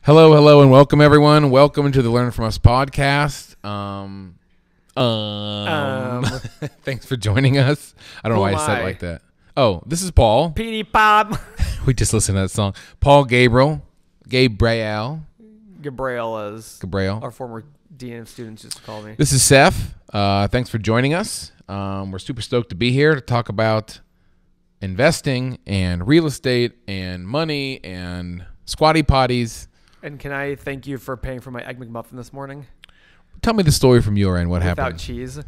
Hello, hello, and welcome, everyone. Welcome to the Learn From Us podcast. Thanks for joining us. I don't know why I said it like that. Oh, this is Paul. Petey Pop. We just listened to that song. Paul Gabrail. Gabrail. Gabrail. Our former DN students used to call me. This is Seth. Thanks for joining us. We're super stoked to be here to talk about investing and real estate and money and squatty potties. And can I thank you for paying for my Egg McMuffin this morning? Tell me the story from your end. What happened? Without cheese.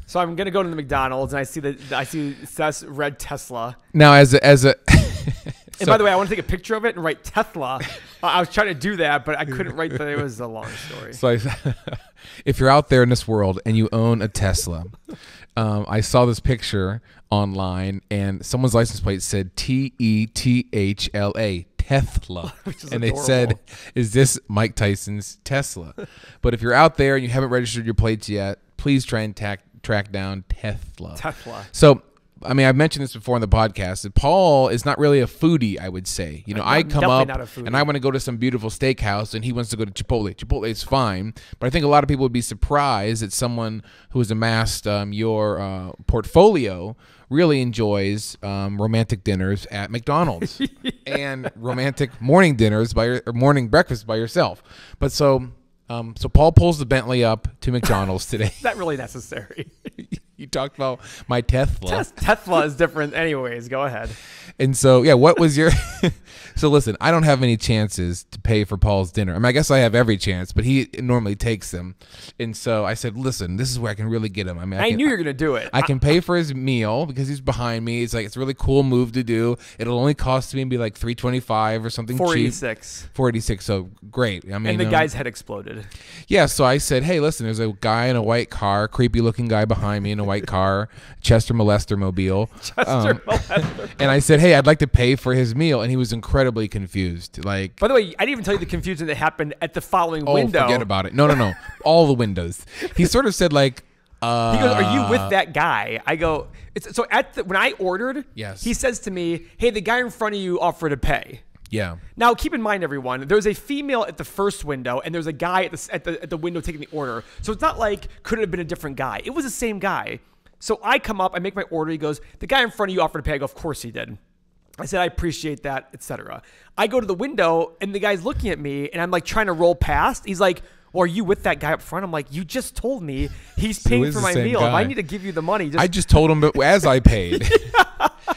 So I'm gonna go to the McDonald's and I see Seth's red Tesla. Now, as a and by the way, I want to take a picture of it and write Tesla. I was trying to do that, but I couldn't write that. It was a long story. So if you're out there in this world and you own a Tesla, I saw this picture online and someone's license plate said T-E-T-H-L-A, Tesla. And they said, is this Mike Tyson's Tesla? But if you're out there and you haven't registered your plates yet, please try and track down Tesla. So, I mean, I've mentioned this before on the podcast that Paul is not really a foodie, I would say. You know, I come up and I want to go to some beautiful steakhouse and he wants to go to Chipotle. Chipotle is fine, but I think a lot of people would be surprised that someone who has amassed your portfolio really enjoys romantic dinners at McDonald's and romantic morning dinners or morning breakfast by yourself. But so Paul pulls the Bentley up to McDonald's today. Is that really necessary? You talked about my Tesla. Tesla is different anyways. Go ahead. And so, yeah, what was your... So listen, I don't have any chances to pay for Paul's dinner. I mean, I guess I have every chance, but he normally takes them. And so I said, listen, this is where I can really get him. I mean, I knew you were going to do it. I can pay for his meal because he's behind me. It's like, it's a really cool move to do. It'll only cost me maybe like $3.25 or something cheap. $4.86. So great. I mean, and the guy's head exploded. Yeah. So I said, hey, listen, there's a guy in a white car, creepy looking guy behind me in a white car, Chester Molester mobile. And I said, hey, I'd like to pay for his meal. And he was incredibly confused. Like, by the way, I didn't even tell you the confusion that happened at the following window. Forget about it. No. All the windows. He sort of said like, he goes, are you with that guy? I go, so when I ordered, yes. He says to me, hey, the guy in front of you offered to pay. Yeah. Now, keep in mind, everyone, there's a female at the first window, and there's a guy at the window taking the order. So it's not like could it have been a different guy. It was the same guy. So I come up, I make my order. He goes, the guy in front of you offered to pay. I go, of course he did. I said, I appreciate that, etc. I go to the window, and the guy's looking at me, and I'm like trying to roll past. He's like, well, are you with that guy up front? I'm like, you just told me he's paying for my meal. If I need to give you the money, I just told him as I paid.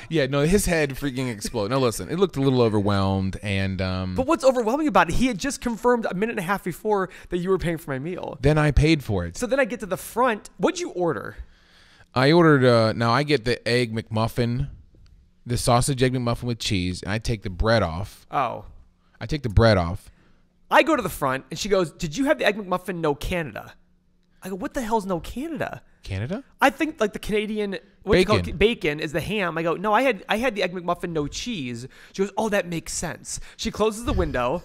Yeah, no, his head freaking exploded. No, listen, it looked a little overwhelmed. And but what's overwhelming about it, he had just confirmed a minute and a half before that you were paying for my meal. Then I paid for it. So then I get to the front. What'd you order? I ordered, now I get the Egg McMuffin, the sausage Egg McMuffin with cheese, and I take the bread off. Oh. I take the bread off. I go to the front, and she goes, did you have the Egg McMuffin no Canada? I go, what the hell's no Canada? Canada? I think like the Canadian bacon is the ham. I go, no, I had the Egg McMuffin no cheese. She goes, oh, that makes sense. She closes the window.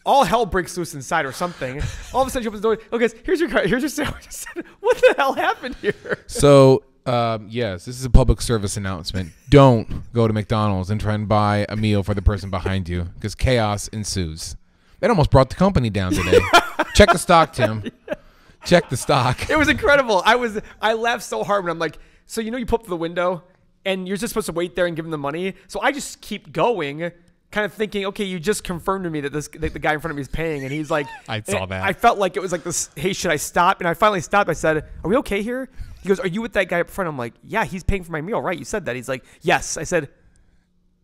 All hell breaks loose inside or something. All of a sudden she opens the door. Okay, here's your sandwich. I said, what the hell happened here? So, yes, this is a public service announcement. Don't go to McDonald's and try and buy a meal for the person behind you because chaos ensues. That almost brought the company down today. Check the stock, Tim. Check the stock. It was incredible. I laughed so hard when I'm like, so you know you pull up to the window and you're just supposed to wait there and give them the money. So I just keep going, kind of thinking, okay, you just confirmed to me that the guy in front of me is paying, and he's like, I saw that. I felt like it was like this. Hey, should I stop? And I finally stopped. I said, are we okay here? He goes, are you with that guy up front? I'm like, yeah, he's paying for my meal, right? You said that. He's like, yes. I said,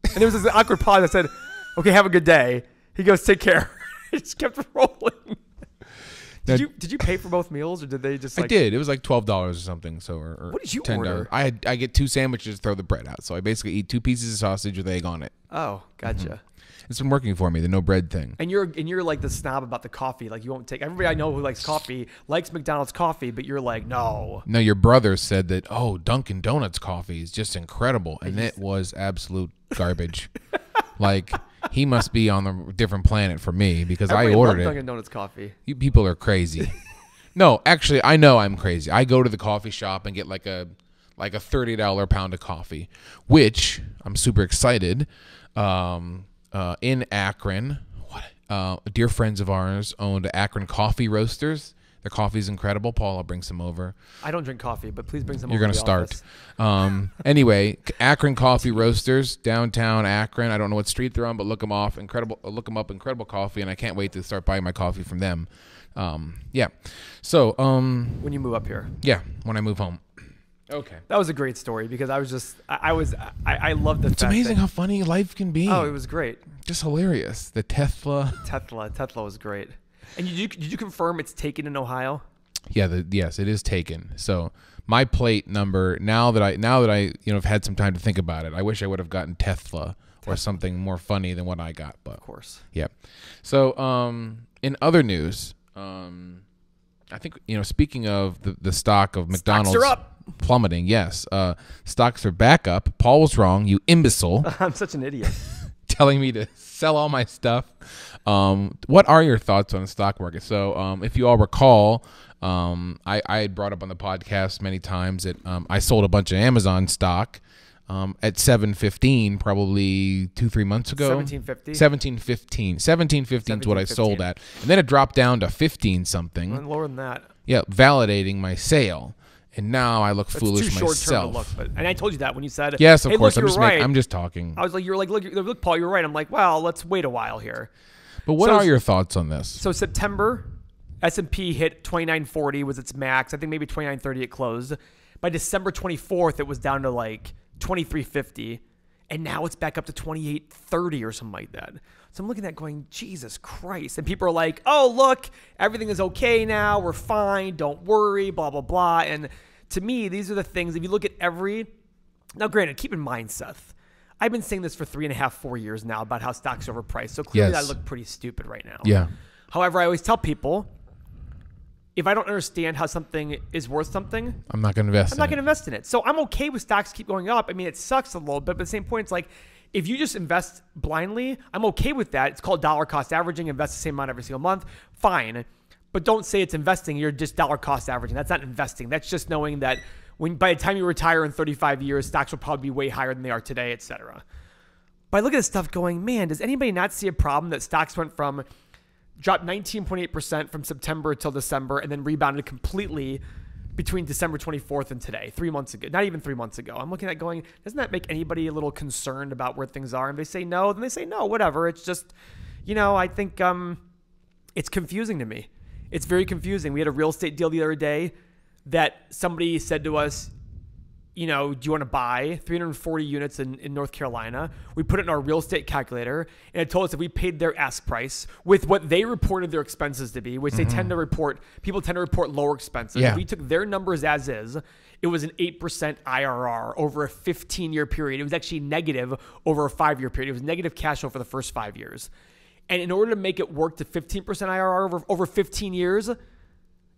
and there was this awkward pause. I said, okay, have a good day. He goes, take care. It just kept rolling. Did you pay for both meals, or did they just? Like, I did. It was like $12 or something. So, or what did you $10. order? I get 2 sandwiches, throw the bread out. So I basically eat 2 pieces of sausage with egg on it. Oh, gotcha. Mm-hmm. It's been working for me, the no bread thing. And you're like the snob about the coffee. Like you won't take. Everybody I know who likes coffee likes McDonald's coffee, but you're like, no. No, your brother said that. Oh, Dunkin' Donuts coffee is just incredible, and it was absolute garbage. Like. He must be on a different planet for me because I ordered it. Dunkin' Donuts coffee. You people are crazy. No, actually, I know I'm crazy. I go to the coffee shop and get like a $30 pound of coffee, which I'm super excited. In Akron, dear friends of ours owned Akron Coffee Roasters. Their coffee's incredible. Paul, I'll bring some over. I don't drink coffee, but please bring some You're over going to to the start. Anyway, Akron Coffee Roasters, downtown Akron. I don't know what street they're on, but look them off. Look them up. Incredible coffee, and I can't wait to start buying my coffee from them. Yeah. So when you move up here. Yeah, when I move home. Okay. That was a great story because I loved the It's amazing how funny life can be. Oh, it was great. Just hilarious. The Tesla was great. And did you confirm it's taken in Ohio? Yeah, yes, it is taken. So my plate number, now that I have had some time to think about it, I wish I would have gotten Tesla or something more funny than what I got. But of course. Yeah. So in other news, I think speaking of the stock of McDonald's stocks are up. Plummeting, yes. Stocks are back up. Paul was wrong, you imbecile. I'm such an idiot. Telling me to sell all my stuff. What are your thoughts on the stock market? So if you all recall, I had brought up on the podcast many times that I sold a bunch of Amazon stock at $7.15 probably 2-3 months ago. $17.15 is what I sold at. And then it dropped down to 15 something. And lower than that. Yeah, validating my sale. And now I look foolish too myself. Short term to look, and I told you that when you said, yes, of course. Look, I'm just talking. I was like, look, Paul, you're right. I'm like, well, let's wait a while here. But what are your thoughts on this? So September, S&P hit 2940 was its max. I think maybe 2930 it closed. By December 24th, it was down to like 2350, and now it's back up to 2830 or something like that. So I'm looking at going, Jesus Christ. And people are like, oh, look, everything is okay now. We're fine. Don't worry, blah, blah, blah. And to me, these are the things, if you look at now granted, keep in mind, Seth, I've been saying this for 3.5-4 years now about how stocks are overpriced. So clearly I look pretty stupid right now. Yeah. However, I always tell people, if I don't understand how something is worth something, I'm not going to invest in it. I'm not going to invest in it. So I'm okay with stocks keep going up. I mean, it sucks a little bit, but at the same point, it's like, if you just invest blindly, I'm okay with that. It's called dollar cost averaging. Invest the same amount every single month. Fine. But don't say it's investing. You're just dollar cost averaging. That's not investing. That's just knowing that by the time you retire in 35 years, stocks will probably be way higher than they are today, et cetera. But I look at this stuff going, man, does anybody not see a problem that stocks dropped 19.8% from September till December and then rebounded completely between December 24th and today, 3 months ago, not even 3 months ago. I'm looking at going, doesn't that make anybody a little concerned about where things are? And they say no, then they say no, whatever. It's just, I think it's confusing to me. It's very confusing. We had a real estate deal the other day that somebody said to us, do you want to buy 340 units in North Carolina? We put it in our real estate calculator, and it told us if we paid their ask price with what they reported their expenses to be, which people tend to report lower expenses. Yeah. If we took their numbers as is, it was an 8% IRR over a 15-year period. It was actually negative over a 5-year period. It was negative cash flow for the first 5 years. And in order to make it work to 15% IRR over 15 years, you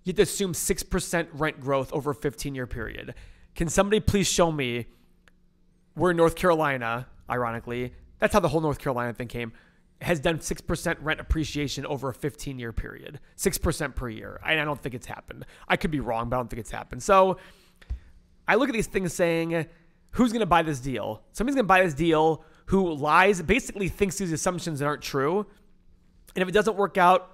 have to assume 6% rent growth over a 15-year period. Can somebody please show me where North Carolina, ironically, that's how the whole North Carolina thing came, has done 6% rent appreciation over a 15-year period, 6% per year. I don't think it's happened. I could be wrong, but I don't think it's happened. So I look at these things saying, who's going to buy this deal? Somebody's going to buy this deal who lies, basically thinks these assumptions aren't true. And if it doesn't work out,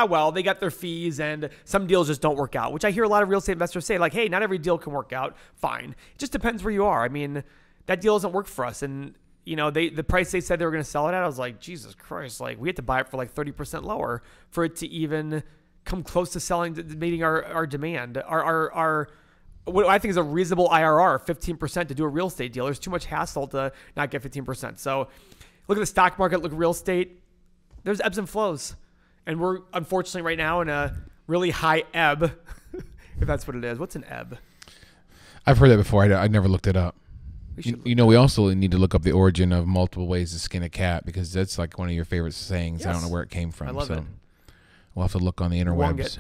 well, they got their fees and some deals just don't work out, which I hear a lot of real estate investors say, like, hey, not every deal can work out. Fine. It just depends where you are. I mean, that deal doesn't work for us. And, the price they said they were going to sell it at, I was like, Jesus Christ, like we had to buy it for like 30% lower for it to even come close to meeting our demand. Our what I think is a reasonable IRR, 15% to do a real estate deal. There's too much hassle to not get 15%. So look at the stock market, look at real estate. There's ebbs and flows. And we're unfortunately right now in a really high ebb, if that's what it is. What's an ebb? I've heard that before. I never looked it up. We also need to look up the origin of multiple ways to skin a cat because that's like one of your favorite sayings. Yes. I don't know where it came from. I love it. We'll have to look on the interwebs.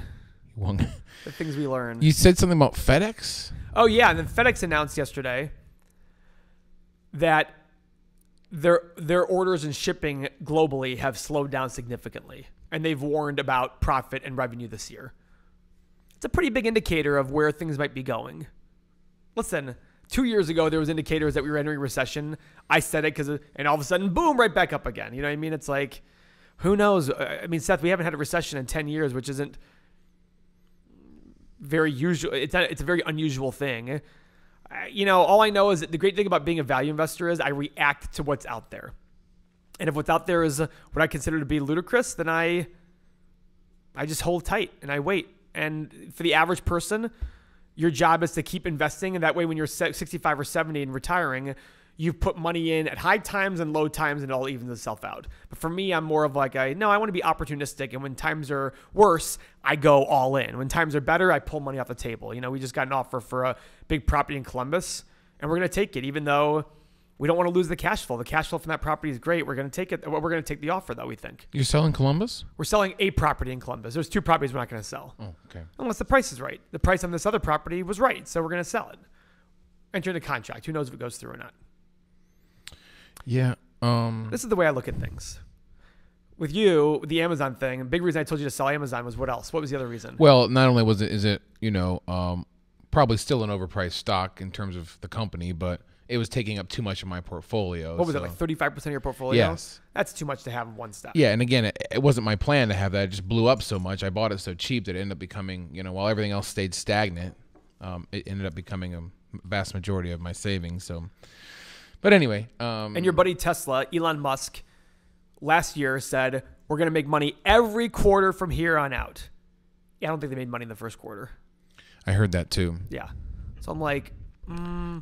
The things we learn. You said something about FedEx? Oh, yeah. And then FedEx announced yesterday that their orders and shipping globally have slowed down significantly. And they've warned about profit and revenue this year. It's a pretty big indicator of where things might be going. Listen, 2 years ago, there was indicators that we were entering recession. I said it and all of a sudden, boom, right back up again. You know what I mean? It's like, Who knows? I mean, Seth, we haven't had a recession in 10 years, which isn't very usual. It's a very unusual thing. All I know is that the great thing about being a value investor is I react to what's out there. And if what's out there is what I consider to be ludicrous, then I just hold tight and I wait. And for the average person, your job is to keep investing. And that way, when you're 65 or 70 and retiring, you've put money in at high times and low times and it all evens itself out. But for me, I'm more of like, I want to be opportunistic. And when times are worse, I go all in. When times are better, I pull money off the table. We just got an offer for a big property in Columbus and we're going to take it, even though we don't want to lose the cash flow. The cash flow from that property is great. We're going to take it. We're going to take the offer, though, we think. You're selling Columbus? We're selling a property in Columbus. There's 2 properties we're not going to sell. Oh, okay. Unless the price is right. The price on this other property was right, so we're going to sell it. Enter into contract. Who knows if it goes through or not? Yeah. This is the way I look at things. With you, the Amazon thing, the big reason I told you to sell Amazon was what else? What was the other reason? Well, not only is it probably still an overpriced stock in terms of the company, but it was taking up too much of my portfolio. What was it, like 35% of your portfolio? Yes. That's too much to have in one stock. Yeah, and again, it wasn't my plan to have that. It just blew up so much. I bought it so cheap that it ended up becoming, while everything else stayed stagnant, it ended up becoming a vast majority of my savings. So, but anyway. And your buddy Tesla, Elon Musk, last year said, we're going to make money every quarter from here on out. Yeah, I don't think they made money in the first quarter. I heard that too. Yeah. So I'm like,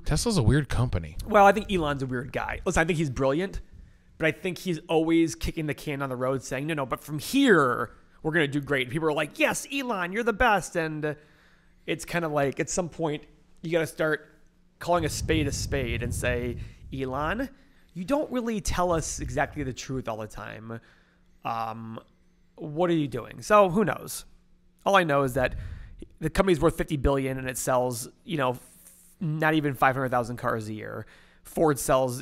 Tesla's a weird company. Well, I think Elon's a weird guy. Listen, I think he's brilliant, but I think he's always kicking the can on the road saying, no, but from here, we're going to do great. And people are like, yes, Elon, you're the best. And it's kind of like at some point, you got to start calling a spade and say, Elon, you don't really tell us exactly the truth all the time. What are you doing? So who knows? All I know is that the company's worth $50 billion and it sells, not even 500,000 cars a year. Ford sells,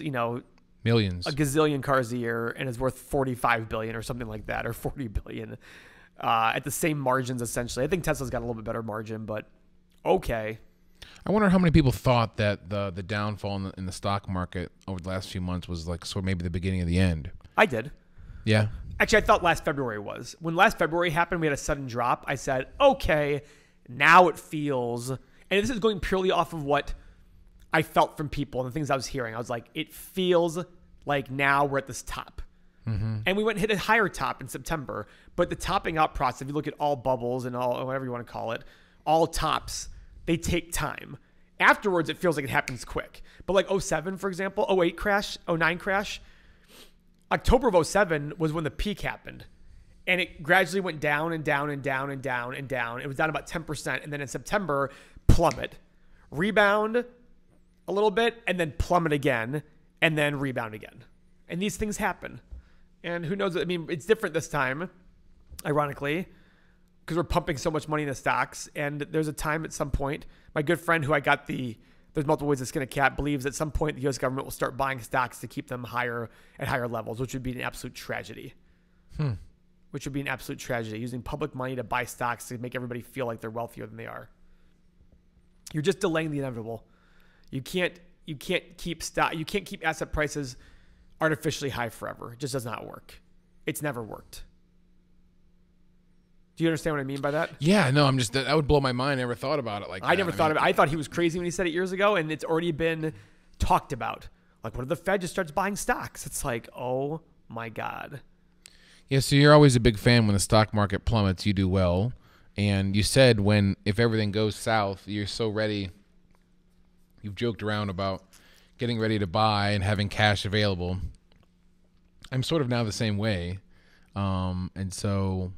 millions, a gazillion cars a year and is worth 45 billion or something like that, or 40 billion at the same margins, essentially. I think Tesla's got a little bit better margin, but okay. I wonder how many people thought that the downfall in the stock market over the last few months was like sort of maybe the beginning of the end. I did. Yeah. Actually, I thought last February was. When last February happened, we had a sudden drop. I said, okay, now it feels, and this is going purely off of what I felt from people and the things I was hearing. I was like, it feels like now we're at this top. Mm-hmm. And we went and hit a higher top in September. But the topping out process, if you look at all bubbles and all, whatever you want to call it, all tops, they take time. Afterwards, it feels like it happens quick. But like 07, for example, 08 crash, 09 crash, October of 07 was when the peak happened. And it gradually went down and down and down and down and down. It was down about 10%. And then in September, plummet. Rebound a little bit, and then plummet again, and then rebound again. And these things happen. And who knows? I mean, it's different this time, ironically, because we're pumping so much money into stocks. And there's a time at some point, my good friend who I got there's multiple ways to skin a cat, believes at some point the U.S. government will start buying stocks to keep them higher at higher levels, which would be an absolute tragedy. Which would be an absolute tragedy, using public money to buy stocks to make everybody feel like they're wealthier than they are. You're just delaying the inevitable. You can't keep asset prices artificially high forever. It just does not work. It's never worked. Do you understand what I mean by that? Yeah, no, that would blow my mind. I never thought about it like that. I never thought of it. I thought he was crazy when he said it years ago, and it's already been talked about. Like, what if the Fed just starts buying stocks? It's like, oh my God. Yeah, so you're always a big fan when the stock market plummets, you do well. And you said if everything goes south, you're so ready. You've joked around about getting ready to buy and having cash available. I'm sort of now the same way. And so,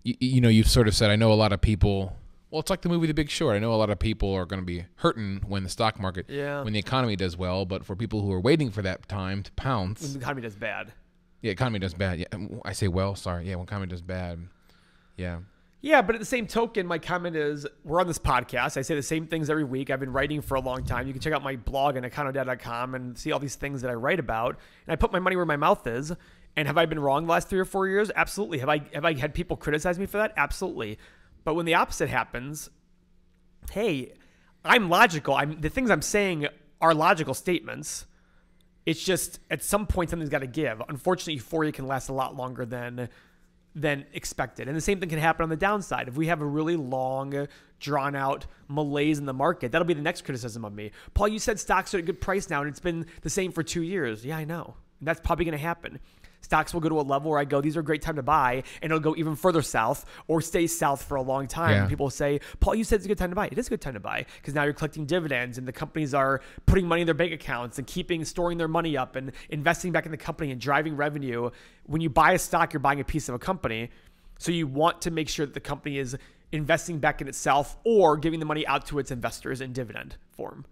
you've sort of said, I know a lot of people, well, it's like the movie The Big Short. I know a lot of people are going to be hurting when the stock market, when the economy does well. But for people who are waiting for that time to pounce. When the economy does bad. Yeah, economy does bad. Yeah, I say sorry. Yeah, when economy does bad. Yeah. Yeah, but at the same token, my comment is, we're on this podcast. I say the same things every week. I've been writing for a long time. You can check out my blog on econodad.com and see all these things that I write about. And I put my money where my mouth is. And have I been wrong the last 3 or 4 years? Absolutely. Have I had people criticize me for that? Absolutely. But when the opposite happens, hey, I'm logical. The things I'm saying are logical statements. It's just at some point something's got to give. Unfortunately, euphoria can last a lot longer than expected. And the same thing can happen on the downside. If we have a really long, drawn out malaise in the market, that'll be the next criticism of me. Paul, you said stocks are at a good price now and it's been the same for 2 years. Yeah, I know. And that's probably going to happen. Stocks will go to a level where I go, these are a great time to buy, and it'll go even further south or stay south for a long time. Yeah. And people will say, Paul, you said it's a good time to buy. It is a good time to buy because now you're collecting dividends and the companies are putting money in their bank accounts and storing their money up and investing back in the company and driving revenue. When you buy a stock, you're buying a piece of a company. So you want to make sure that the company is investing back in itself or giving the money out to its investors in dividend form.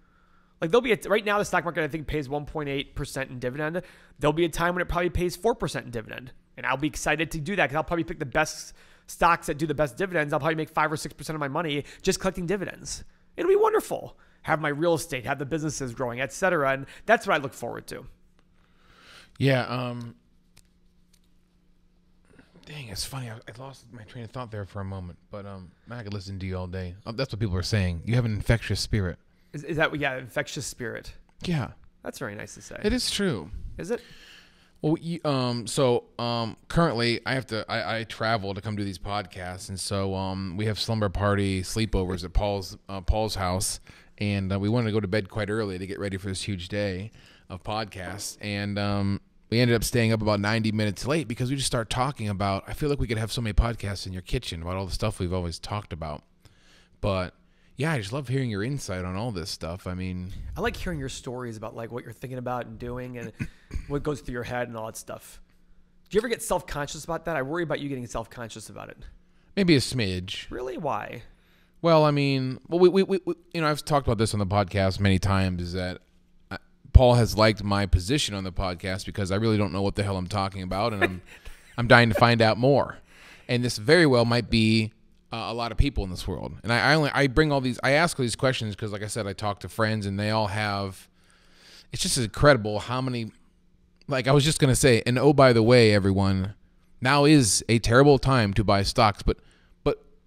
Like right now the stock market I think pays 1.8% in dividend. There'll be a time when it probably pays 4% in dividend. And I'll be excited to do that because I'll probably pick the best stocks that do the best dividends. I'll probably make 5 or 6% of my money just collecting dividends. It'll be wonderful. Have my real estate, have the businesses growing, etc. And that's what I look forward to. Yeah. Dang, it's funny. I lost my train of thought there for a moment. But I could listen to you all day. That's what people are saying. You have an infectious spirit. Is that, yeah, infectious spirit? Yeah. That's very nice to say. It is true. Is it? Well, currently I travel to come do these podcasts, and so we have slumber party sleepovers at Paul's house, and we wanted to go to bed quite early to get ready for this huge day of podcasts, and we ended up staying up about 90 minutes late because we just started talking about, I feel like we could have so many podcasts in your kitchen about all the stuff we've always talked about, but yeah, I just love hearing your insight on all this stuff. I mean, I like hearing your stories about like what you're thinking about and doing and what goes through your head and all that stuff. Do you ever get self-conscious about that? I worry about you getting self-conscious about it. Maybe a smidge. Really? Why? Well, I mean, we I've talked about this on the podcast many times, is that Paul has liked my position on the podcast because I really don't know what the hell I'm talking about, and I'm dying to find out more. And this very well might be a lot of people in this world. And I bring all these, I ask all these questions because, like I said, I talk to friends and they all have, it's just incredible how many, like I was just going to say, and oh, by the way, everyone, now is a terrible time to buy stocks. But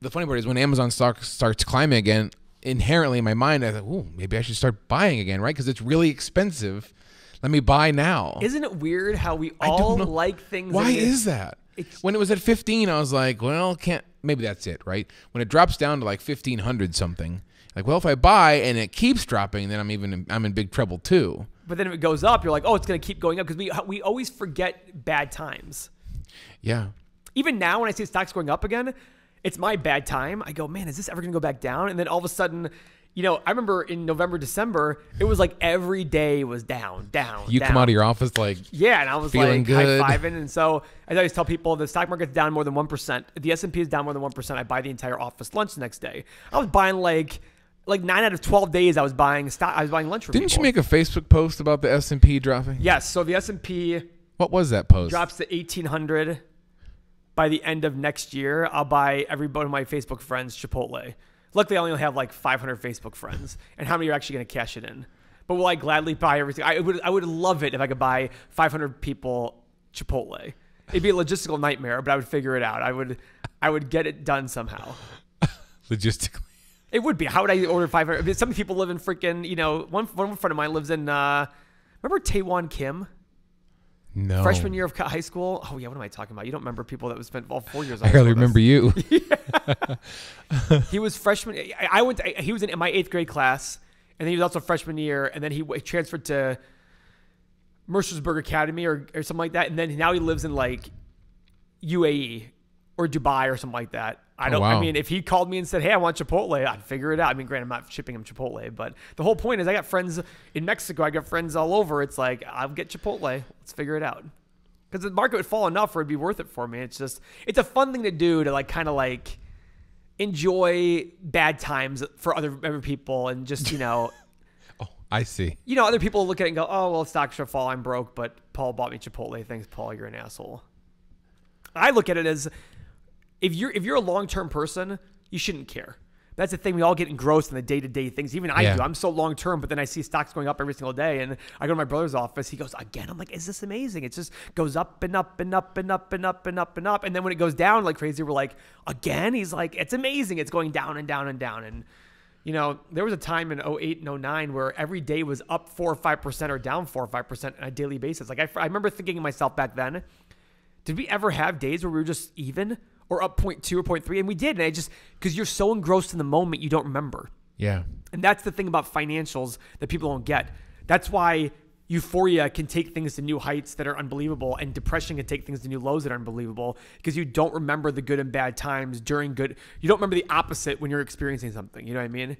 the funny part is when Amazon stock starts climbing again, inherently in my mind, I thought, ooh, maybe I should start buying again, right? Because it's really expensive. Let me buy now. Isn't it weird how we all like things? Why is that? When it was at 15, I was like, well, maybe that's it, right? When it drops down to like 1,500 something, like, well, if I buy and it keeps dropping, then I'm in big trouble too. But then if it goes up, you're like, oh, it's going to keep going up because we always forget bad times. Yeah. Even now when I see stocks going up again, it's my bad time. I go, man, is this ever going to go back down? And then all of a sudden, I remember in November, December, it was like every day was down. You come out of your office like, yeah, and I was feeling like good. high-fiving. And so I always tell people the stock market's down more than 1%. If the S&P is down more than 1%, I buy the entire office lunch the next day. I was buying like 9 out of 12 days I was buying lunch for Didn't people. you make a Facebook post about the S&P dropping? Yes. So the S&P, what was that post? Drops to 1,800. By the end of next year, I'll buy every one of my Facebook friends Chipotle. Luckily, I only have like 500 Facebook friends. And how many are actually going to cash it in? But will I gladly buy everything? I would love it if I could buy 500 people Chipotle. It'd be a logistical nightmare, but I would figure it out. I would get it done somehow. Logistically. It would be. How would I order 500? I mean, some people live in freaking, one friend of mine lives in, remember Taewon Kim? No. Freshman year of high school. Oh yeah, what am I talking about? You don't remember people that spent all 4 years. I barely remember you. He was freshman. He was in my 8th grade class, and then he was also freshman year, and then he transferred to Mercersburg Academy or something like that, and then now he lives in like UAE or Dubai or something like that. I mean, if he called me and said, hey, I want Chipotle, I'd figure it out. I mean, granted, I'm not shipping him Chipotle, but the whole point is I got friends in Mexico. I got friends all over. It's like, I'll get Chipotle. Let's figure it out. Because the market would fall enough for it to be worth it for me. It's a fun thing to do to like kind of like enjoy bad times for other people and just, Oh, I see. Other people look at it and go, oh, well, stocks should fall. I'm broke, but Paul bought me Chipotle. Thanks, Paul. You're an asshole. I look at it as, if you're a long-term person, you shouldn't care. That's the thing. We all get engrossed in the day-to-day things. Even I do. I'm so long-term, but then I see stocks going up every single day, and I go to my brother's office. He goes, again? I'm like, is this amazing? It just goes up and up and up and up and up and up and up. And then when it goes down like crazy, we're like, again? He's like, it's amazing. It's going down and down and down. And You know, there was a time in 08 and 09 where every day was up 4 or 5% or down 4 or 5% on a daily basis. Like I remember thinking to myself back then, did we ever have days where we were just even or up 0.2 or 0.3? And we did. And because you're so engrossed in the moment, you don't remember. Yeah. And that's the thing about financials that people don't get. That's why euphoria can take things to new heights that are unbelievable, and depression can take things to new lows that are unbelievable, because you don't remember the good and bad times during good. You don't remember the opposite when you're experiencing something. You know what I mean?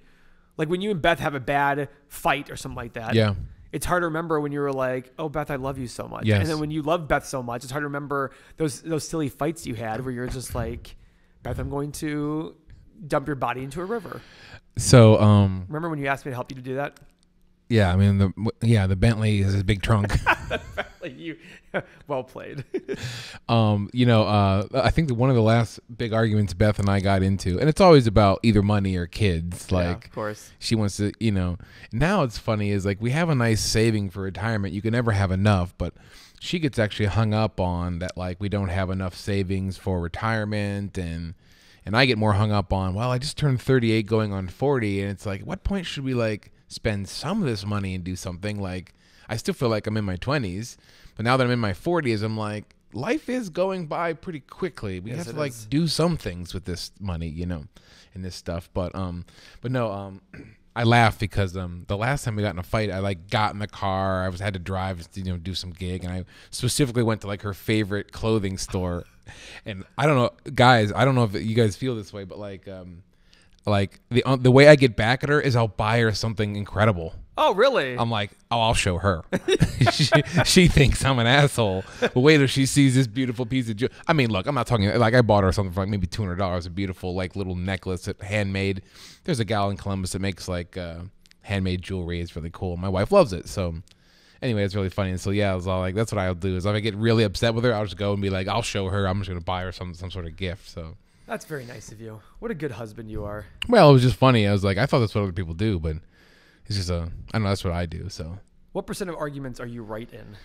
Like when you and Beth have a bad fight or something like that. Yeah. It's hard to remember when you were like, "Oh, Beth, I love you so much." Yes. And then when you love Beth so much, it's hard to remember those silly fights you had where you're just like, "Beth, I'm going to dump your body into a river." So, remember when you asked me to help you to do that? Yeah, I mean, the Bentley is a big trunk. Well played. I think that one of the last big arguments Beth and I got into, and it's always about either money or kids. Like, yeah, of course. She wants to, now it's funny is like we have a nice saving for retirement. You can never have enough, but she gets actually hung up on that, like we don't have enough savings for retirement, and I get more hung up on, well, I just turned 38 going on 40, and it's like, at what point should we like spend some of this money and do something? Like, I still feel like I'm in my 20s, but now that I'm in my 40s, I'm like, life is going by pretty quickly. We have to like do some things with this money, and this stuff. But no, I laugh because the last time we got in a fight, I like got in the car. I had to drive, do some gig, and I specifically went to like her favorite clothing store. And I don't know, guys, I don't know if you guys feel this way, but like the way I get back at her is I'll buy her something incredible. Oh, really? I'm like, I'll show her. she thinks I'm an asshole. But wait till she sees this beautiful piece of jewelry. I mean, look, I'm not talking, like I bought her something for like maybe $200, a beautiful like little necklace that handmade. There's a gal in Columbus that makes like handmade jewelry. It's really cool. My wife loves it. So anyway, it's really funny. And so yeah, I was all like, that's what I'll do is if I get really upset with her, I'll just go and be like, I'll show her. I'm just gonna buy her some sort of gift. So that's very nice of you. What a good husband you are. Well, it was just funny. I was like, I thought that's what other people do, but it's just I don't know, that's what I do. So what % of arguments are you right in?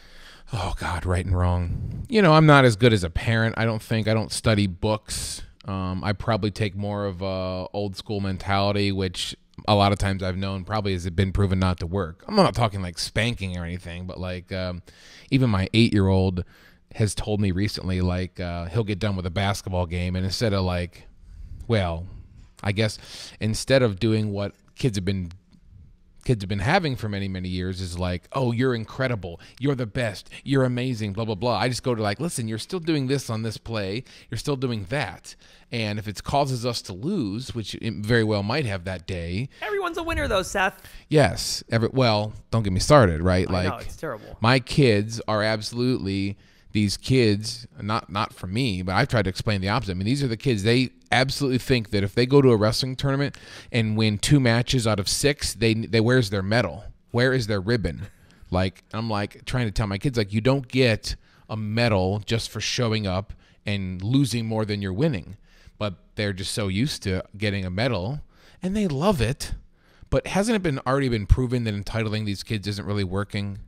Oh God, right and wrong. I'm not as good as a parent. I don't think. I don't study books. I probably take more of a old school mentality, which a lot of times I've known probably has been proven not to work. I'm not talking like spanking or anything, but like even my 8-year-old has told me recently, like he'll get done with a basketball game, and instead of like, well, I guess instead of doing what kids have been having for many, many years is like, oh, you're incredible, you're the best, you're amazing, blah, blah, blah. I just go to like, listen, you're still doing this on this play, you're still doing that. And if it causes us to lose, which it very well might have that day. Everyone's a winner though, Seth. Yes. Well, don't get me started, right? I know, it's terrible. My kids are absolutely these kids, not for me, but I've tried to explain the opposite. I mean, these are the kids, they absolutely think that if they go to a wrestling tournament and win 2 matches out of 6, they where's their medal? Where is their ribbon? Like, I'm like trying to tell my kids, like, you don't get a medal just for showing up and losing more than you're winning. But they're just so used to getting a medal, and they love it. But hasn't it already been proven that entitling these kids isn't really working?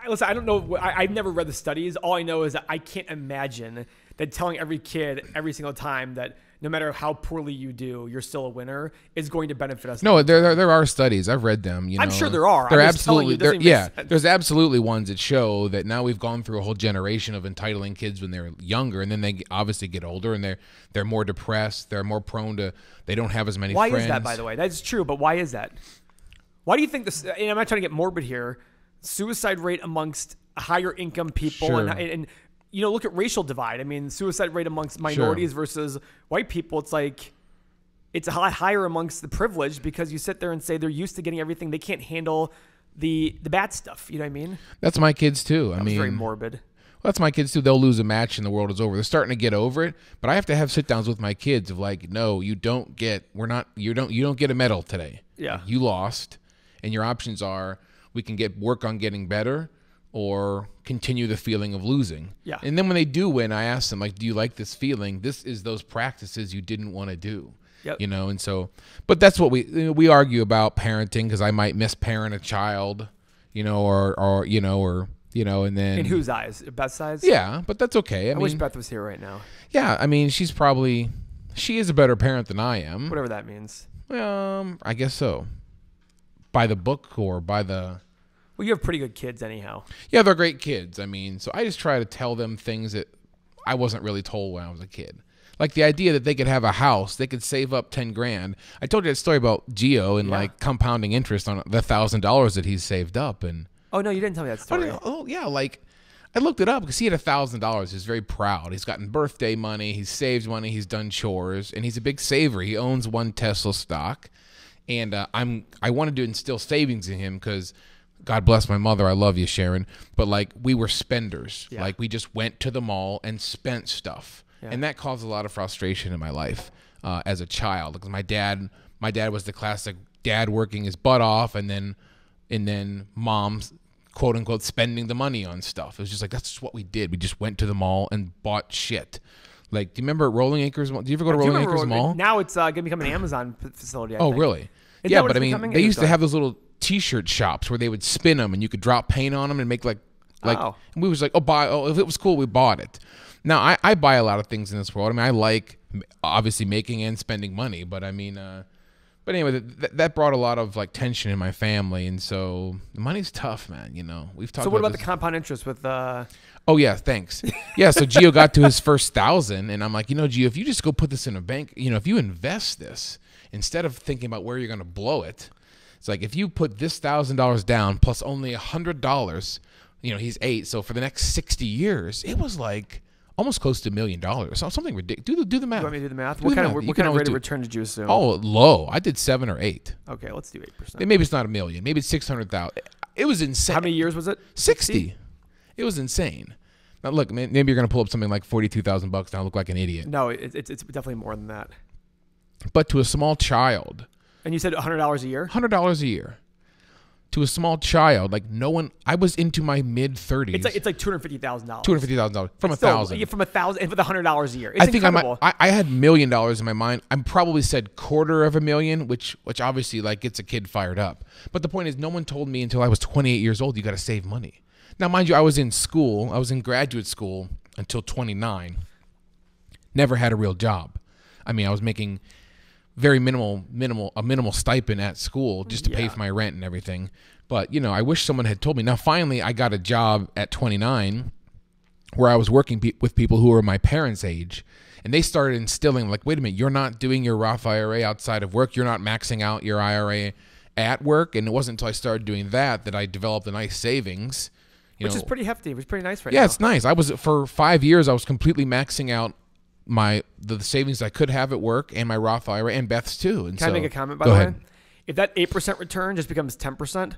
Listen, I don't know. I've never read the studies. All I know is that I can't imagine that telling every kid every single time that no matter how poorly you do, you're still a winner is going to benefit us. No, there are studies. I've read them. I'm sure there are. They're absolutely there's absolutely ones that show that now we've gone through a whole generation of entitling kids when they're younger, and then they obviously get older and they're more depressed. They're more prone to. They don't have as many friends. Why is that, by the way? That's true, but why is that? Why do you think this? And I'm not trying to get morbid here. Suicide rate amongst higher income people, sure. and look at racial divide. I mean, suicide rate amongst minorities sure. versus white people. It's like it's a lot higher amongst the privileged because you sit there and say they're used to getting everything. They can't handle the bad stuff. You know what I mean? That's my kids too. That was very morbid. Well, that's my kids too. They'll lose a match and the world is over. They're starting to get over it, but I have to have sit downs with my kids of like, no, you don't get a medal today. Yeah, you lost, and your options are. We can work on getting better or continue the feeling of losing. Yeah. And then when they do win, I ask them, like, do you like this feeling? This is those practices you didn't want to do. Yep. And so, but that's what we argue about parenting because I might misparent a child, or and then. In whose eyes? Beth's eyes? Yeah, but that's okay. I wish Beth was here right now. Yeah, I mean, she is a better parent than I am. Whatever that means. I guess so. By the book or by the... Well, you have pretty good kids anyhow. Yeah, they're great kids. I mean, so I just try to tell them things that I wasn't really told when I was a kid. Like the idea that they could have a house, they could save up 10 grand. I told you that story about Gio and like compounding interest on the $1,000 that he's saved up. And oh, no, you didn't tell me that story. Oh yeah, like I looked it up because he had $1,000. He's very proud. He's gotten birthday money. He's saved money. He's done chores, and he's a big saver. He owns one Tesla stock, and I wanted to instill savings in him because God bless my mother. I love you, Sharon. But like we were spenders. Yeah. Like we just went to the mall and spent stuff. Yeah. And that caused a lot of frustration in my life as a child because my dad was the classic dad working his butt off and then mom's quote unquote spending the money on stuff. It was just like that's just what we did. We just went to the mall and bought shit. Like, do you remember Rolling Acres Mall? Do you ever go to Rolling Acres Mall? Now it's going to become an Amazon facility, I think. Really? Yeah, but I mean, they used to have those little T-shirt shops where they would spin them and you could drop paint on them and make like and we was like, if it was cool, we bought it. Now, I buy a lot of things in this world. I mean, I like, obviously, making and spending money. But, I mean, but anyway, that brought a lot of, like, tension in my family. And so money's tough, man, you know. We've talked about So what about the compound interest with Oh, yeah, thanks. Yeah, so Gio got to his first 1,000. And I'm like, you know, Gio, if you just go put this in a bank, you know, if you invest this, instead of thinking about where you're going to blow it, it's like if you put this $1,000 down plus only $100, you know, he's 8. So for the next 60 years, it was like almost close to $1 million. Something ridiculous. Do the math. You want me to do the math? What kind of rate of return did you assume? Oh, low. I did 7 or 8. Okay, let's do 8%. Maybe it's not $1 million. Maybe it's 600,000. It was insane. How many years was it? 60. It was insane. Now look, maybe you're gonna pull up something like $42,000 and I look like an idiot. No, it's definitely more than that. But to a small child. And you said $100 a year? $100 a year. To a small child, like no one. I was into my mid-30s. It's like $250,000. $250,000 from 1,000. Yeah, from 1,000 and with $100 a year. I think I had $1 million in my mind. I probably said $250,000, which obviously like gets a kid fired up. But the point is, no one told me until I was 28 years old you got to save money. Now, mind you, I was in school. I was in graduate school until 29. Never had a real job. I mean, I was making very minimal stipend at school just to pay for my rent and everything. But, you know, I wish someone had told me. Now, finally, I got a job at 29 where I was working with people who were my parents' age. And they started instilling, like, wait a minute, you're not doing your Roth IRA outside of work. You're not maxing out your IRA at work. And it wasn't until I started doing that I developed a nice savings. Which is pretty hefty. It was pretty nice right now. Yeah, it's nice. For 5 years, I was completely maxing out the savings I could have at work and my Roth IRA and Beth's too. And Can I make a comment by the way? If that 8% return just becomes 10%,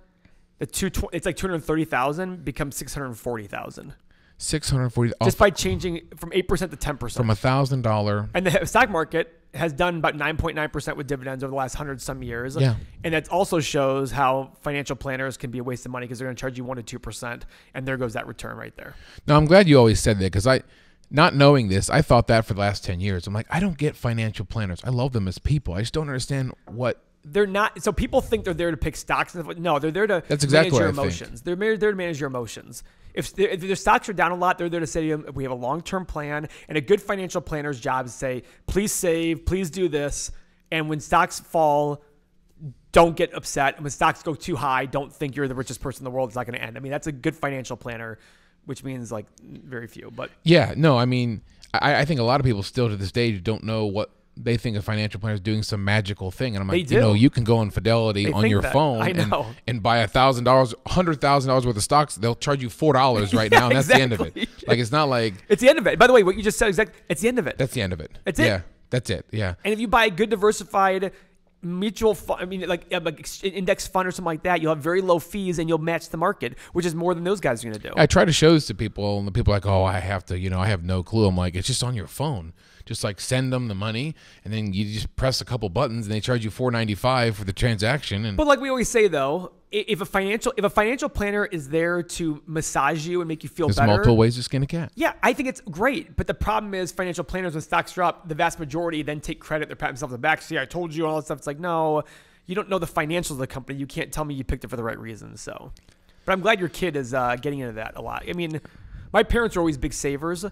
it's like $230,000 becomes $640,000. $640,000 just by changing from 8% to 10%. From $1,000. And the stock market has done about 9.9% with dividends over the last 100 some years. Yeah. And that also shows how financial planners can be a waste of money because they're going to charge you 1% to 2%, and there goes that return right there. Now, I'm glad you always said that because not knowing this, I thought that for the last 10 years. I'm like, I don't get financial planners. I love them as people. I just don't understand what... They're not. So people think they're there to pick stocks. No, they're there to That's exactly manage your what I emotions. think. They're there to manage your emotions. If their stocks are down a lot, they're there to say to you, we have a long-term plan. And a good financial planner's job is to say, please save, please do this. And when stocks fall, don't get upset. And when stocks go too high, don't think you're the richest person in the world. It's not going to end. I mean, that's a good financial planner, which means like very few. But yeah, no, I mean, I think a lot of people still to this day don't know what they think a financial planner is doing some magical thing. And I'm like, you can go on Fidelity on your phone and buy $1,000, $100,000 worth of stocks. They'll charge you $4 right now. And that's the end of it. Like, it's not like. It's the end of it. By the way, what you just said, it's the end of it. That's the end of it. That's it. Yeah, that's it. Yeah. And if you buy a good diversified mutual fund, I mean, like index fund or something like that, you'll have very low fees and you'll match the market, which is more than those guys are going to do. I try to show this to people, and the people are like, oh, I have to, I have no clue. I'm like, it's just on your phone. Just like send them the money, and then you just press a couple buttons, and they charge you $4.95 for the transaction. But like we always say, though, if a financial planner is there to massage you and make you feel better, there's multiple ways to skin a cat. Yeah, I think it's great. But the problem is financial planners, when stocks drop, the vast majority then take credit. They pat themselves on the back. See, I told you all that stuff. It's like, no, you don't know the financials of the company. You can't tell me you picked it for the right reasons. So, but I'm glad your kid is getting into that a lot. I mean, my parents are always big savers.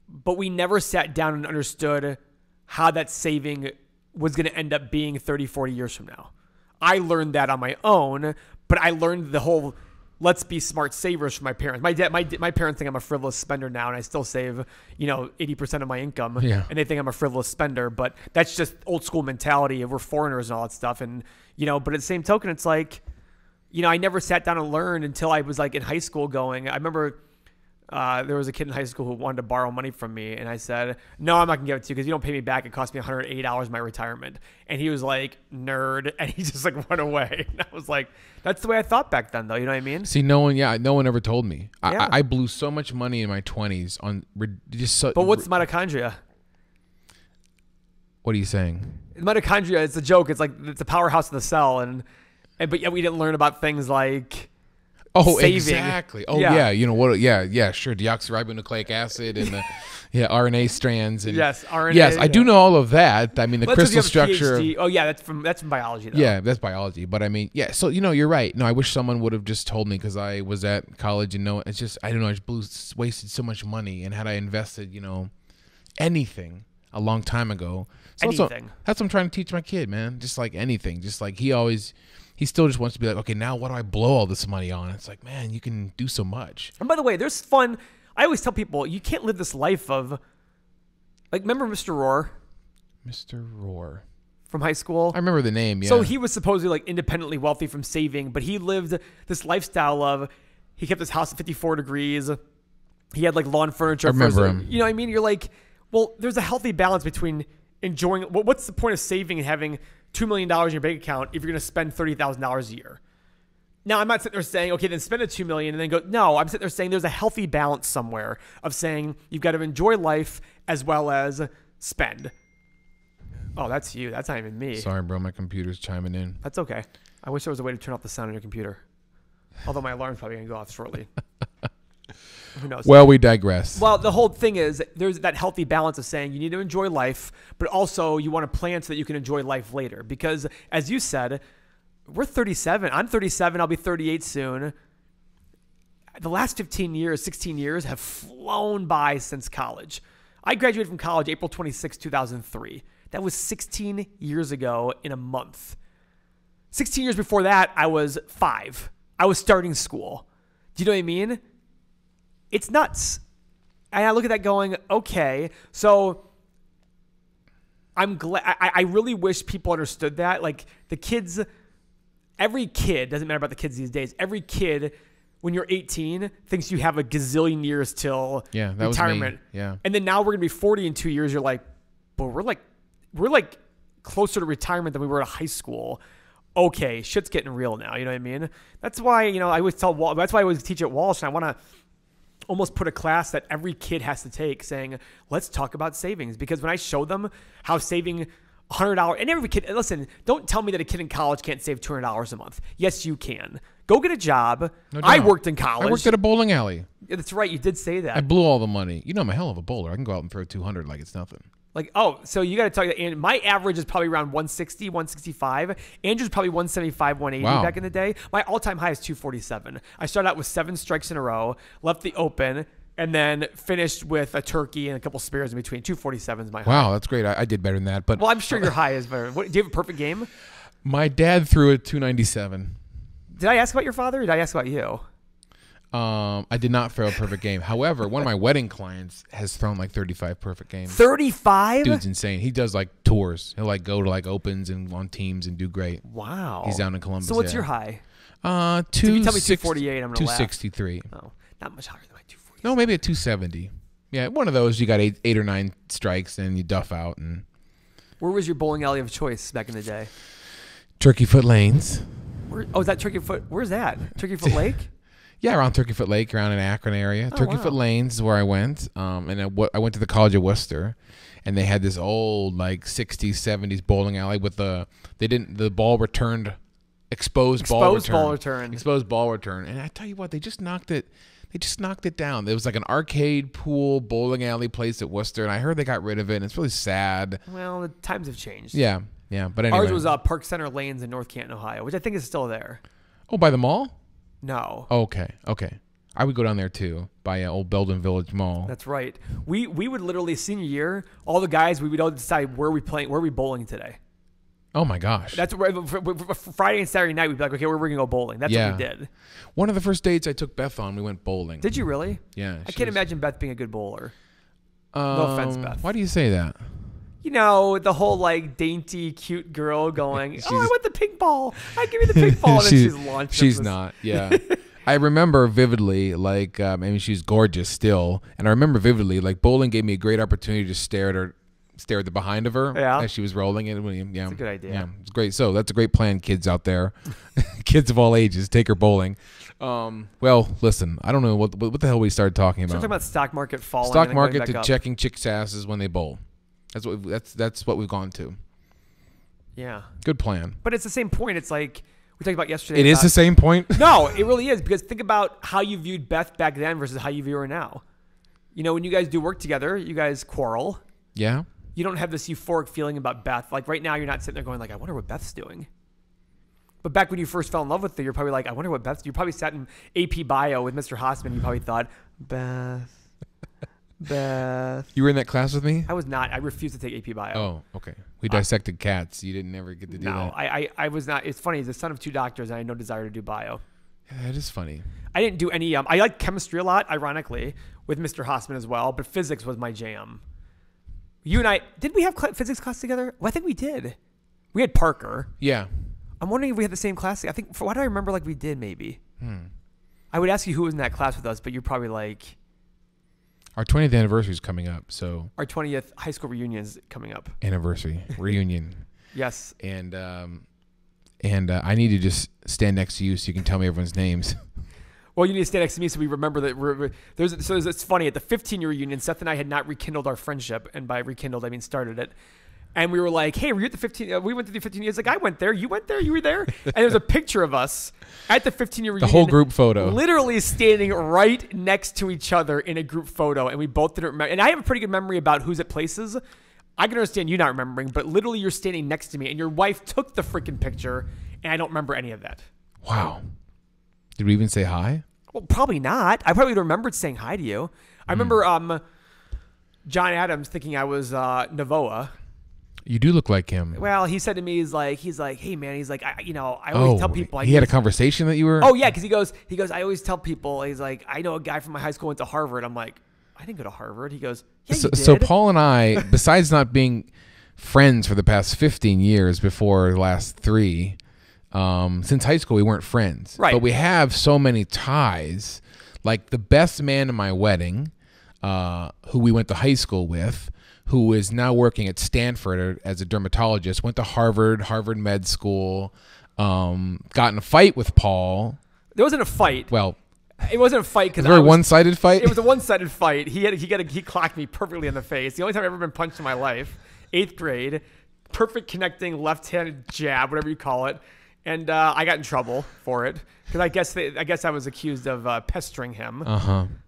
But we never sat down and understood how that saving was going to end up being 30, 40 years from now. I learned that on my own, but I learned the whole let's be smart savers from my parents. My parents think I'm a frivolous spender now, and I still save, 80% of my income, and they think I'm a frivolous spender. But that's just old school mentality of we're foreigners and all that stuff. And, but at the same token, it's like, I never sat down and learned until I was like in high school going. I remember there was a kid in high school who wanted to borrow money from me, and I said, no, I'm not going to give it to you because you don't pay me back. It cost me $180 my retirement. And he was like, nerd, and he just like went away. And I was like, that's the way I thought back then, though. You know what I mean? See, no one ever told me. I blew so much money in my 20s on just so. But what's mitochondria? What are you saying? Mitochondria, it's a joke. It's like it's a powerhouse of the cell, but yet we didn't learn about things like saving. Exactly. Oh yeah. You know what? Yeah, sure. Deoxyribonucleic acid and the RNA strands and yes, RNA. Yes, I do know all of that. I mean, the crystal structure. PhD. Oh yeah, that's from biology though. Yeah, that's biology. But I mean, yeah. So you're right. No, I wish someone would have just told me because I was at college and it's just I don't know. I just wasted so much money, and had I invested, anything a long time ago. So anything. That's what I'm trying to teach my kid, man. Just like anything. Just like he still just wants to be like, okay, now what do I blow all this money on? It's like, man, you can do so much. And by the way, there's fun. I always tell people, you can't live this life of, like, remember Mr. Rohr? Mr. Rohr. From high school? I remember the name, yeah. So he was supposedly, like, independently wealthy from saving, but he lived this lifestyle of, he kept his house at 54 degrees. He had, like, lawn furniture. I remember him. You know what I mean? You're like, well, there's a healthy balance between enjoying, what's the point of saving and having $2 million in your bank account if you're going to spend $30,000 a year? Now, I'm not sitting there saying, okay, then spend $2 million and then go. No, I'm sitting there saying there's a healthy balance somewhere of saying you've got to enjoy life as well as spend. Oh, that's you. That's not even me. Sorry, bro. My computer's chiming in. That's okay. I wish there was a way to turn off the sound on your computer. Although my alarm's probably going to go off shortly. Who knows? Well, we digress. Well, the whole thing is there's that healthy balance of saying you need to enjoy life, but also you want to plan so that you can enjoy life later. Because as you said, we're 37. I'm 37. I'll be 38 soon. The last 16 years have flown by since college. I graduated from college April 26, 2003. That was 16 years ago in a month. 16 years before that, I was 5. I was starting school. Do you know what I mean? It's nuts. And I look at that going, okay, so I'm glad. I really wish people understood that. Like the kids, every kid, doesn't matter about the kids these days, every kid, when you're 18, thinks you have a gazillion years till retirement. Was me. Yeah. And then now we're going to be 40 in 2 years. You're like, but we're like closer to retirement than we were at high school. Okay, shit's getting real now. You know what I mean? That's why, I always tell that's why I always teach at Walsh, and I want to almost put a class that every kid has to take saying, let's talk about savings. Because when I show them how saving $100, and every kid, listen, don't tell me that a kid in college can't save $200 a month. Yes, you can. Go get a job. No doubt. I worked in college. I worked at a bowling alley. Yeah, that's right. You did say that. I blew all the money. I'm a hell of a bowler. I can go out and throw 200 like it's nothing. Like, oh, so you got to talk. And my average is probably around 160, 165. Andrew's probably 175, 180 back in the day. My all-time high is 247. I started out with 7 strikes in a row, left the open, and then finished with a turkey and a couple spares in between. 247 is my high. Wow, that's great. I did better than that. But well, I'm sure your high is better. Do you have a perfect game? My dad threw a 297. Did I ask about your father or did I ask about you? I did not throw a perfect game. However, one of my wedding clients has thrown like 35 perfect games. 35? Dude's insane. He does like tours. He'll like go to like opens and on teams and do great. Wow. He's down in Columbus. So what's your high? If you tell me 248, I'm going to laugh. 263. Oh, not much higher than my 240. No, maybe a 270. Yeah, one of those. You got eight or 9 strikes and you duff out. And where was your bowling alley of choice back in the day? Turkey Foot Lanes. Is that Turkey Foot? Where's that? Turkey Foot Lake? Yeah, around Turkey Foot Lake, around in Akron area. Turkey Foot Lanes is where I went. And I went to the College of Worcester, and they had this old like 60s, 70s bowling alley with the ball returned, exposed ball return. And I tell you what, they just knocked it down. There was like an arcade pool bowling alley place at Worcester, and I heard they got rid of it, and it's really sad. Well, the times have changed. Yeah, but anyway. Ours was Park Center Lanes in North Canton, Ohio, which I think is still there. Oh, by the mall? No. Okay. I would go down there too, by old Belden Village Mall. That's right. We would literally senior year, all the guys, we would all decide where are we bowling today. Oh my gosh. That's for Friday and Saturday night. We'd be like, okay, where are we gonna go bowling? That's what we did. One of the first dates I took Beth on, we went bowling. Did you really? Yeah. I can't imagine Beth being a good bowler. No offense, Beth. Why do you say that? You know, the whole like dainty, cute girl going, I want the pink ball. I give you the pink ball. And then she's launched. She's not. Yeah. I remember vividly, like, she's gorgeous still. And I remember vividly, like, bowling gave me a great opportunity to stare at the behind of her as she was rolling it. Yeah. That's a good idea. Yeah, it's great. So that's a great plan, kids out there. Kids of all ages, take her bowling. Well, listen, I don't know what the hell we started talking about. So we're talking about stock market falling. Stock market to checking chicks' asses when they bowl. That's what we've gone to. Yeah. Good plan. But it's the same point. It's like we talked about yesterday. It is the same point? No, it really is. Because think about how you viewed Beth back then versus how you view her now. You know, when you guys do work together, you guys quarrel. Yeah. You don't have this euphoric feeling about Beth. Like right now, you're not sitting there going like, I wonder what Beth's doing. But back when you first fell in love with her, you're probably like, I wonder what Beth's doing. You probably sat in AP Bio with Mr. Hossman. You probably thought, Beth. You were in that class with me? I was not. I refused to take AP Bio. Oh, okay. We dissected cats. You didn't ever get to do that. No, I was not. It's funny. He's the son of two doctors, and I had no desire to do bio. Yeah, that is funny. I didn't do any. I like chemistry a lot, ironically, with Mr. Hossman as well, but physics was my jam. You and I, did we have physics class together? Well, I think we did. We had Parker. Yeah. I'm wondering if we had the same class. I think, why do I remember like we did maybe? I would ask you who was in that class with us, but you're probably like... Our 20th anniversary is coming up, so... Our 20th high school reunion is coming up. Anniversary. Reunion. Yes. And I need to just stand next to you so you can tell me everyone's names. Well, you need to stand next to me so we remember that it's funny. At the 15-year reunion, Seth and I had not rekindled our friendship. And by rekindled, I mean started it. And we were like, hey, were you at the 15? We went to the 15 years. Like, I went there. You went there. You were there. And there's a picture of us at the 15-year reunion. The whole group photo. Literally standing right next to each other in a group photo. And we both didn't remember. And I have a pretty good memory about who's at places. I can understand you not remembering, but literally you're standing next to me. And your wife took the freaking picture. And I don't remember any of that. Wow. Did we even say hi? Well, probably not. I probably remembered saying hi to you. I remember John Adams thinking I was Navoa. You do look like him. Well, he said to me, he's like, hey man, he's like, I always tell people. He had a conversation that you were. Oh yeah, because he goes, I always tell people, he's like, I know a guy from my high school went to Harvard. I'm like, I didn't go to Harvard. He goes, yeah, you did. So Paul and I, besides not being friends for the past 15 years before the last 3, since high school we weren't friends. Right. But we have so many ties. Like the best man in my wedding, who we went to high school with, who is now working at Stanford as a dermatologist, went to Harvard Med School, got in a fight with Paul. There wasn't a fight. Well, it wasn't a fight because it was a very one-sided fight. It was a one-sided fight. He clocked me perfectly in the face. The only time I've ever been punched in my life. 8th grade, perfect connecting left-handed jab, whatever you call it, and I got in trouble for it because I guess I was accused of pestering him.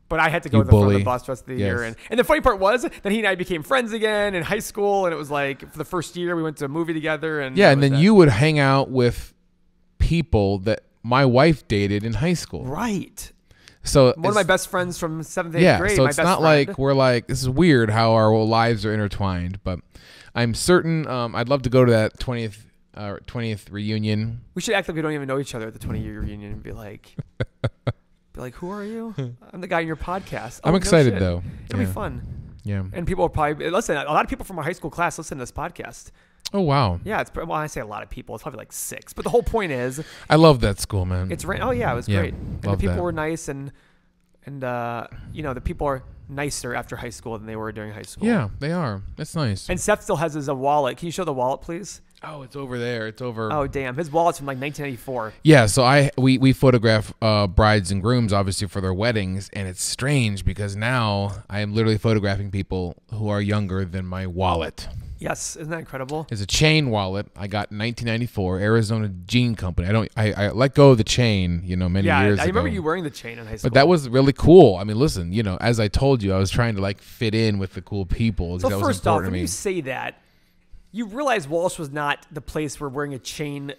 But I had to go to the front of the bus the rest of the year. And the funny part was that he and I became friends again in high school. And it was like for the first year we went to a movie together. And then you would hang out with people that my wife dated in high school. Right. So one of my best friends from 7th, 8th grade. So it's not like we're like, this is weird how our lives are intertwined. But I'm certain I'd love to go to that 20th reunion. We should act like we don't even know each other at the 20-year reunion and be like... Like, who are you? I'm the guy in your podcast. I'm excited, though. It'll be fun. Yeah. And people will probably... Listen, a lot of people from our high school class listen to this podcast. Oh, wow. Yeah. Well, I say a lot of people. It's probably like 6. But the whole point is... I love that school, man. Oh, yeah. It was great. And the people that. were nice. And the people are nicer after high school than they were during high school. Yeah, they are. That's nice. And Seth still has his wallet. Can you show the wallet, please? Oh, it's over there. It's over. Oh, damn. His wallet's from like 1994. Yeah, so we photograph brides and grooms, obviously, for their weddings, and it's strange because now I am literally photographing people who are younger than my wallet. Yes, isn't that incredible? It's a chain wallet I got in 1994, Arizona Jean Company. I let go of the chain, many years ago. I remember you wearing the chain in high school. But that was really cool. I mean, listen, as I told you, I was trying to like fit in with the cool people. So that first off, when you say that, you realize Walsh was not the place where wearing a chain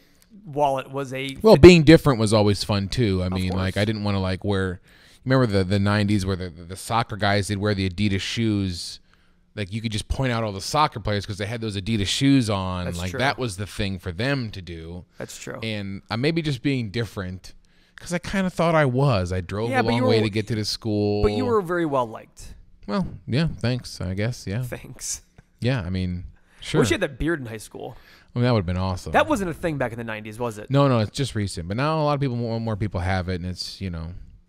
wallet was a... Well, being different was always fun, too. I mean, like, I didn't want to, like, wear, remember the 90s where the soccer guys did wear the Adidas shoes. Like you could just point out all the soccer players because they had those Adidas shoes on. That's like true. that was the thing for them to do. That's true. And I maybe just being different because I kind of thought I was. I drove a long way to get to the school. But you were very well liked. Well, yeah, thanks, I guess, yeah. Thanks. Yeah, I mean, sure. I wish you had that beard in high school. I mean, that would have been awesome. That wasn't a thing back in the 90s, was it? No, it's just recent. But now a lot of people, more people have it, and it's,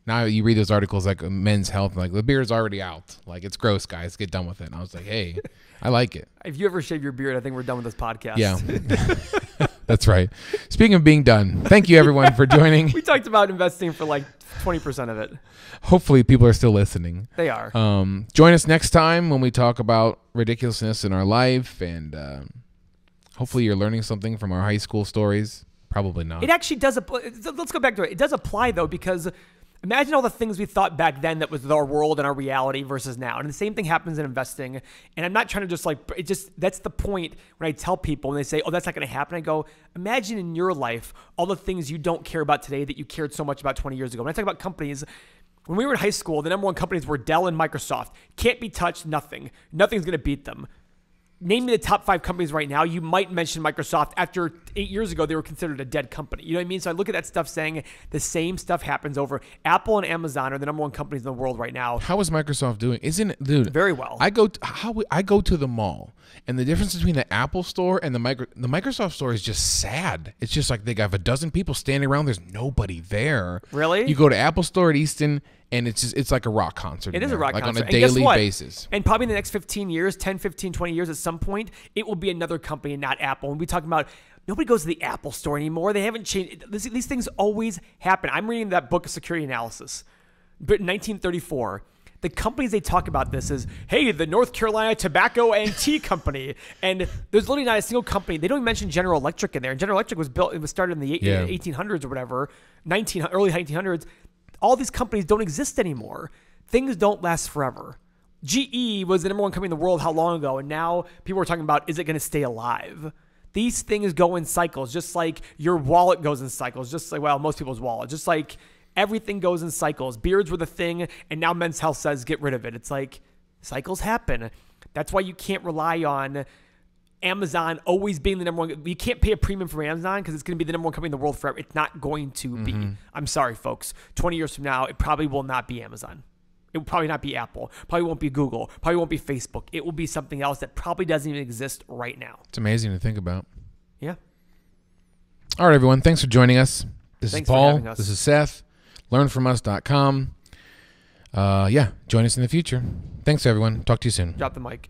now you read those articles like Men's Health, like the beard's already out. Like, it's gross, guys. Get done with it. And I was like, hey, I like it. If you ever shave your beard, I think we're done with this podcast. Yeah. That's right. Speaking of being done, thank you, everyone, for joining. We talked about investing for like 20% of it. Hopefully people are still listening. They are. Join us next time when we talk about ridiculousness in our life, and hopefully you're learning something from our high school stories. Probably not. It actually does. Let's go back to it. It does apply, though, because imagine all the things we thought back then that was our world and our reality versus now. And the same thing happens in investing. And I'm not trying to that's the point when I tell people when they say, oh, that's not going to happen. I go, imagine in your life all the things you don't care about today that you cared so much about 20 years ago. When I talk about companies, when we were in high school, the number one companies were Dell and Microsoft. Can't be touched, nothing. Nothing's going to beat them. Name me the top 5 companies right now. You might mention Microsoft. After 8 years ago, they were considered a dead company. You know what I mean? So I look at that stuff saying the same stuff happens over. Apple and Amazon are the number one companies in the world right now. How is Microsoft doing? Isn't it, dude? Very well. I go to the mall, and the difference between the Apple store and the Microsoft store is just sad. It's just like they got a dozen people standing around. There's nobody there. Really? You go to Apple store at Easton, and it's like a rock concert. It is a rock concert. Like on a daily basis. And probably in the next 15 years, 10, 15, 20 years, at some point, it will be another company, not Apple. And we talking about nobody goes to the Apple store anymore. They haven't changed. These things always happen. I'm reading that book of security analysis. But in 1934, the companies they talk about this is, hey, the North Carolina Tobacco and Tea Company. And there's literally not a single company. They don't even mention General Electric in there. And General Electric was started in the 1800s or whatever, early 1900s. All these companies don't exist anymore. Things don't last forever. GE was the number one company in the world how long ago? And now people are talking about, is it going to stay alive? These things go in cycles, just like your wallet goes in cycles, just like, well, most people's wallet, just like everything goes in cycles. Beards were the thing, and now Men's Health says get rid of it. It's like cycles happen. That's why you can't rely on Amazon always being the number one. You can't pay a premium for Amazon because it's going to be the number one company in the world forever. It's not going to be. I'm sorry, folks. 20 years from now, it probably will not be Amazon. It will probably not be Apple. Probably won't be Google. Probably won't be Facebook. It will be something else that probably doesn't even exist right now. It's amazing to think about. Yeah. All right, everyone. Thanks for joining us. This Thanks is Paul. for having us. This is Seth. Learnfromus.com. Join us in the future. Thanks, everyone. Talk to you soon. Drop the mic.